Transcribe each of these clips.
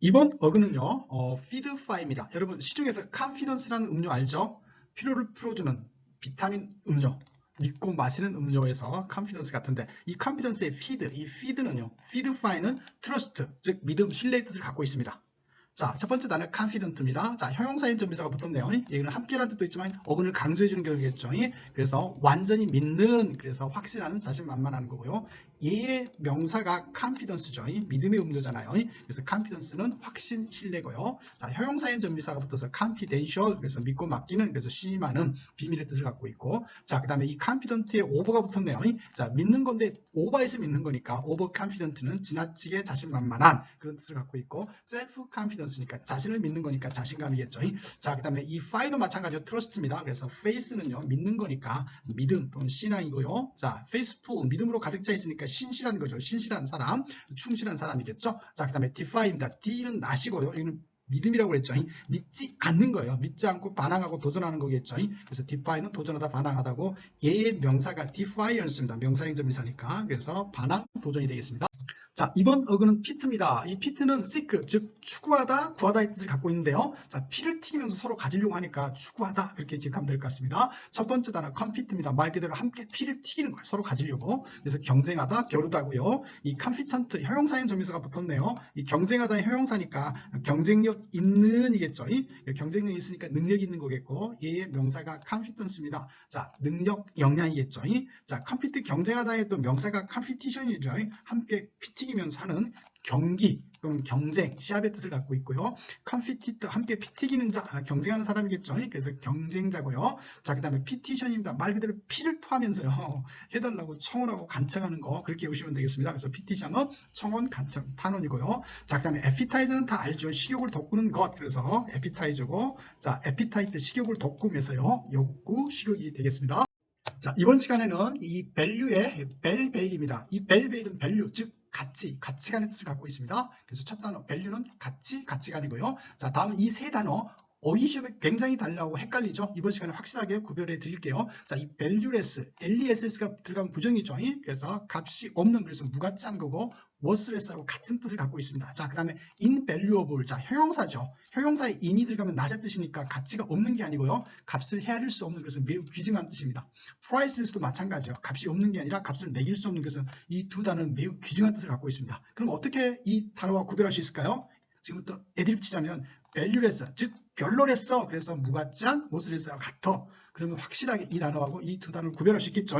이번 어근은요, feedify입니다. 여러분, 시중에서 confidence라는 음료 알죠? 피로를 풀어주는 비타민 음료, 믿고 마시는 음료에서 confidence 같은데, 이 confidence의 feed, 이 feed는요, feedify는 trust, 즉 믿음, 신뢰의 뜻을 갖고 있습니다. 자, 첫 번째 단어 confident입니다. 자, 형용사인 전미사가 붙었네요. 얘는 함께라는 뜻도 있지만 어근을 강조해주는 경우겠죠. 그래서 완전히 믿는, 그래서 확신하는, 자신만만한 거고요. 얘의 명사가 confidence죠. 믿음의 음료잖아요. 그래서 confidence는 확신, 신뢰고요. 자, 형용사인 전미사가 붙어서 confidential, 그래서 믿고 맡기는, 그래서 신임하는, 비밀의 뜻을 갖고 있고, 자, 그 다음에 이 confident에 over가 붙었네요. 자, 믿는 건데 over에서 믿는 거니까 overconfident는 지나치게 자신만만한 그런 뜻을 갖고 있고, self-confidence니까 자신을 믿는 거니까 자신감이겠죠. 자, 그 다음에 이 fly도 마찬가지로 trust입니다. 그래서 faith는요, 믿는 거니까 믿음 또는 신앙이고요. 자, faithful, 믿음으로 가득 차 있으니까 신실한 거죠. 신실한 사람, 충실한 사람이겠죠. 자, 그 다음에 defy입니다. D는 낫이고요. 이거는 믿음이라고 그랬죠. 믿지 않는 거예요. 믿지 않고 반항하고 도전하는 거겠죠. 그래서 defy는 도전하다, 반항하다고, 얘의 명사가 defiance입니다. 명사행점이사니까. 그래서 반항, 도전이 되겠습니다. 자, 이번 어근은 fit입니다. 이 fit는 seek, 즉 추구하다, 구하다의 뜻을 갖고 있는데요. 자, 피를 튀기면서 서로 가지려고 하니까 추구하다, 그렇게 기억하면 될 것 같습니다. 첫 번째 단어 compet입니다. 말 그대로 함께 피를 튀기는 거예요. 서로 가지려고. 그래서 경쟁하다, 겨루다고요. 이 competent, 형용사인 점미사가 붙었네요. 이 경쟁하다의 형용사니까 경쟁력 있는 이겠죠. 경쟁력이 있으니까 능력이 있는 거겠고, 얘의 명사가 competence입니다. 자, 능력, 역량이겠죠. 자, compete, 경쟁하다의 또 명사가 competition이죠. 함께 피 튀기면서 하는 경기 또는 경쟁, 시합의 뜻을 갖고 있고요. competitor, 함께 피 튀기는 자, 경쟁하는 사람이겠죠. 그래서 경쟁자고요. 자, 그 다음에 petition입니다. 말 그대로 피를 토하면서요, 해달라고 청원하고 간청하는 거, 그렇게 보시면 되겠습니다. 그래서 petition은 청원, 간청, 탄원이고요. 자, 그 다음에 appetizer는 다 알죠. 식욕을 돋구는 것, 그래서 appetize고, 자, appetite, 식욕을 돋구면서요, 욕구, 식욕이 되겠습니다. 자, 이번 시간에는 이 value의 벨베일입니다. 이 벨베일은 value, 즉 가치, 가치관의 뜻을 갖고 있습니다. 그래서 첫 단어 value는 가치, 가치관이고요. 자, 다음 이 세 단어 어휘 시험에 굉장히 달라고 헷갈리죠. 이번 시간에 확실하게 구별해 드릴게요. 자, 이 valueless, less가 들어가면 부정이죠. 그래서 값이 없는, 그래서 무가치한 거고, worthless하고 같은 뜻을 갖고 있습니다. 자, 그 다음에 invaluable, 자, 형용사죠. 형용사에 in이 들어가면 낫의 뜻이니까 가치가 없는 게 아니고요, 값을 헤아릴 수 없는, 그래서 매우 귀중한 뜻입니다. priceless도 마찬가지죠. 값이 없는 게 아니라 값을 매길 수 없는, 그래서 이 두 단어는 매우 귀중한 뜻을 갖고 있습니다. 그럼 어떻게 이 단어와 구별할 수 있을까요? 지금부터 애드립 치자면 valueless, 즉 별로랬어, 그래서 무가치한, worthless와 같아. 그러면 확실하게 이 단어하고 이 두 단어를 구별할 수 있겠죠.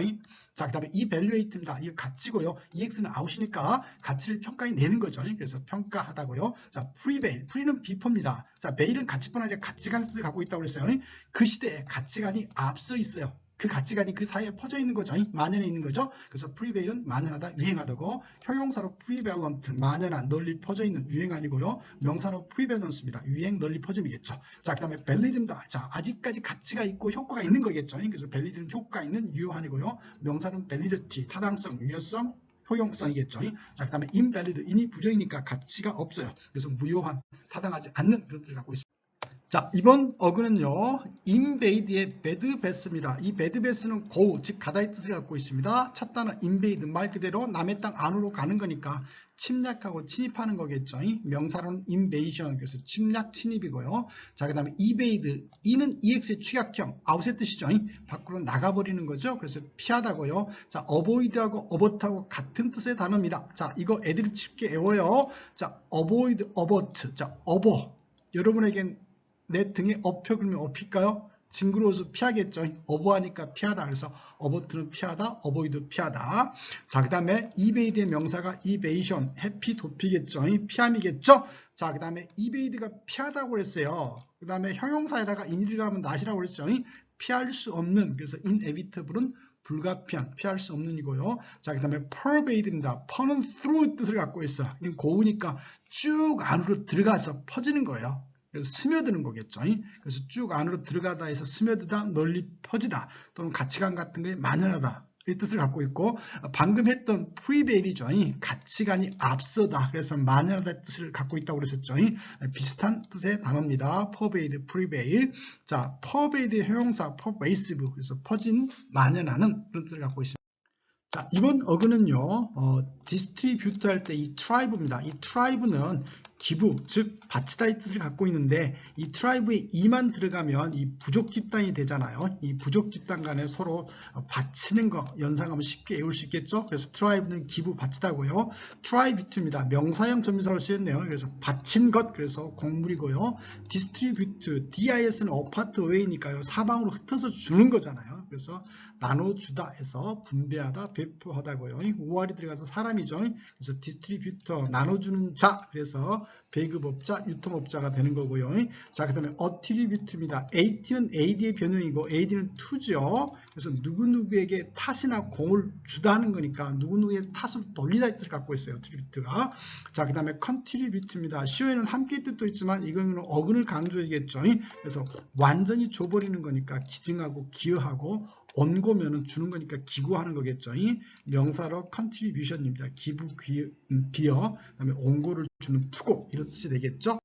자, 그 다음에 evaluate입니다. 이거 가치고요. ex는 out이니까 가치를 평가해 내는 거죠. 그래서 평가하다고요. 자, prevail, pre는 비포입니다. 자, vail은 가치뿐 아니라 가치관을 갖고 있다고 그랬어요. 그 시대에 가치관이 앞서 있어요. 그 가치관이 그 사이에 퍼져 있는 거죠. 만연해 있는 거죠. 그래서 prevail은 만연하다, 유행하다고, 형용사로 prevalent, 만연한, 널리 퍼져 있는, 유행 아니고요. 명사로 prevalence입니다. 유행, 널리 퍼짐이겠죠. 자, 그 다음에 valid입니다. 자, 아직까지 가치가 있고 효과가 있는 거겠죠. 그래서 valid는 효과 있는, 유효한이고요. 명사는 validity, 타당성, 유효성, 효용성이겠죠. 자, 그 다음에 invalid, 인이 부정이니까 가치가 없어요. 그래서 무효한, 타당하지 않는 그런 뜻을 갖고 있습니다. 자, 이번 어근은요, invade의 badbas입니다. 이 badbas는 go, 즉 가다의 뜻을 갖고 있습니다. 첫 단어 invade, 말 그대로 남의 땅 안으로 가는 거니까 침략하고 침입하는 거겠죠. 명사로는 invasion, 그래서 침략, 침입이고요. 자, 그 다음에 evade, e는 ex의 축약형, out의 뜻이죠. 밖으로 나가버리는 거죠. 그래서 피하다고요. 자, avoid하고 abort하고 같은 뜻의 단어입니다. 자, 이거 애드립 쉽게 외워요. 자, avoid, abort, 자, avoid, 여러분에겐 내 등에 업혀 그러면 업힐까요? 징그러워서 피하겠죠. 어버하니까 피하다. 그래서 어버트는 피하다, 어버이드 피하다. 자, 그 다음에 evade의 명사가 evasion, 해피 도피겠죠. 피함이겠죠. 자, 그 다음에 evade가 피하다고 그랬어요. 그 다음에 형용사에다가 in이 들어가면 not이라고 그랬죠. 피할 수 없는, 그래서 inevitable은 불가피한, 피할 수 없는 이고요. 자, 그 다음에 pervade입니다. per는 through 뜻을 갖고 있어. 고우니까 쭉 안으로 들어가서 퍼지는 거예요. 그래서 스며드는 거겠죠. 그래서 쭉 안으로 들어가다 해서 스며들다, 널리 퍼지다, 또는 가치관 같은 게 만연하다, 이 뜻을 갖고 있고, 방금 했던 prevail이죠. 가치관이 앞서다, 그래서 만연하다 뜻을 갖고 있다고 그랬었죠. 비슷한 뜻의 단어입니다. pervade, prevail. 자, pervade의 형용사 pervasive, 그래서 퍼진, 만연하는 그런 뜻을 갖고 있습니다. 자, 이번 어근은요, 디스트리뷰트 할 때 이 tribe입니다. 이 tribe는 기부, 즉 바치다의 뜻을 갖고 있는데 이 트라이브에 이만 들어가면 이 부족 집단이 되잖아요. 이 부족 집단 간에 서로 바치는 거 연상하면 쉽게 외울 수 있겠죠. 그래서 트라이브는 기부, 바치다고요. 트라이뷰트입니다. 명사형 전미사로 쓰였네요. 그래서 바친 것, 그래서 곡물이고요. 디스트리뷰트, DIS는 어파트 웨이니까요. 사방으로 흩어서 주는 거잖아요. 그래서 나눠주다 해서 분배하다, 배포하다고요. 5할이 들어가서 사람이죠. 그래서 디스트리뷰터, 나눠주는 자, 그래서 배급업자, 유통업자가 되는 거고요. 자, 그 다음에 어트리뷰트입니다. AT는 AD의 변형이고 AD는 to죠. 그래서 누구누구에게 탓이나 공을 주다 하는 거니까 누구누구의 탓을 돌리다 뜻을 갖고 있어요. 어트리뷰트가. 자, 그 다음에 컨트리뷰트입니다. 시오에는 함께 뜻도 있지만 이거는 어근을 강조해야겠죠. 그래서 완전히 줘버리는 거니까 기증하고 기여하고 온고면은 주는 거니까 기부하는 거겠죠. 명사로 contribution입니다. 기부, 기여, 그다음에 온고를 주는 투고 이런 뜻이 되겠죠.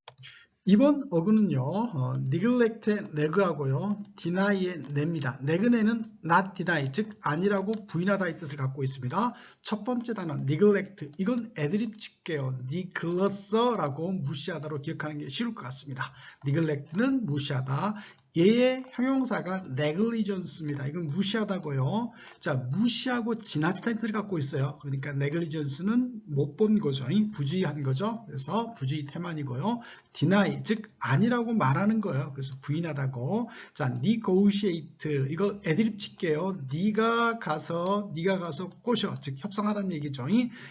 이번 어근은요, neglect의 neg하고요, deny의 ne입니다. neg는 not deny, 즉 아니라고 부인하다의 뜻을 갖고 있습니다. 첫 번째 단어 neglect, 이건 애드립 칠게요. neglect라고 무시하다로 기억하는 게 쉬울 것 같습니다. neglect는 무시하다. 얘의 형용사가 negligence입니다. 이건 무시하다고요. 자, 무시하고 지나치다의 뜻을 갖고 있어요. 그러니까 negligence는 못 본 거죠. 부주의한 거죠. 그래서 부주의 태만이고요. deny, 즉 아니라고 말하는 거예요. 그래서 부인하다고. 자, negotiate, 이거 애드립 칠게요. 네가 가서 꼬셔, 즉 협상하라는 얘기죠.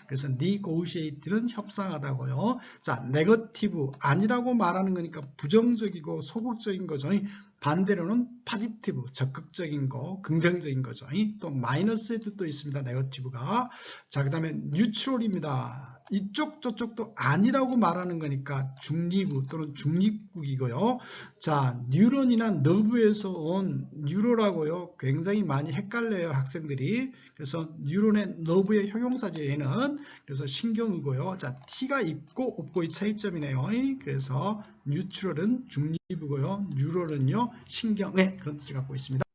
그래서 negotiate는 협상하다고요. 자, negative, 아니라고 말하는 거니까 부정적이고 소극적인 거죠. 반대로는 positive, 적극적인 거, 긍정적인 거죠. 또 마이너스의 뜻도 있습니다. negative가. 자, 그 다음에 neutral입니다. 이쪽 저쪽도 아니라고 말하는 거니까 중립 또는 중립국이고요. 자, 뉴런이나 너브에서 온 뉴로라고요. 굉장히 많이 헷갈려요, 학생들이. 그래서 뉴런의 너브의 형용사죠, 얘는. 그래서 신경이고요. 자, T가 있고 없고의 차이점이네요. 그래서 뉴트럴은 중립이고요. 뉴럴은요, 신경의 그런 뜻을 갖고 있습니다.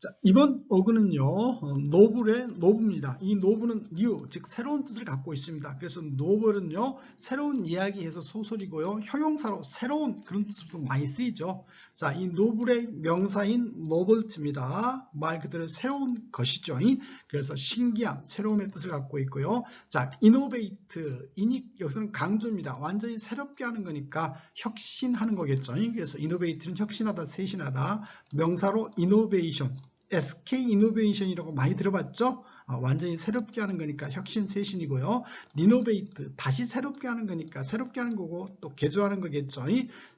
자, 이번 어근은요, 노블의 노브입니다. 이 노브는 new, 즉 새로운 뜻을 갖고 있습니다. 그래서 노블은요, 새로운 이야기해서 소설이고요, 형용사로 새로운 그런 뜻으로도 많이 쓰이죠. 자, 이 노블의 명사인 novelty입니다. 말 그대로 새로운 것이죠. 그래서 신기함, 새로움의 뜻을 갖고 있고요. 자, innovate, 여기서는 강조입니다. 완전히 새롭게 하는 거니까 혁신하는 거겠죠. 그래서 innovate는 혁신하다, 세신하다. 명사로 innovation, SK 이노베이션이라고 많이 들어봤죠? 완전히 새롭게 하는 거니까 혁신, 세신이고요. 리노베이트, 다시 새롭게 하는 거니까 새롭게 하는 거고 또 개조하는 거겠죠.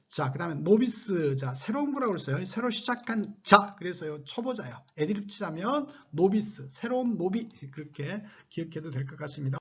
자, 그 다음에 노비스, 자, 새로운 거라고 했어요. 새로 시작한 자, 그래서요, 초보자요. 애드립 치자면 노비스, 새로운 노비, 그렇게 기억해도 될 것 같습니다.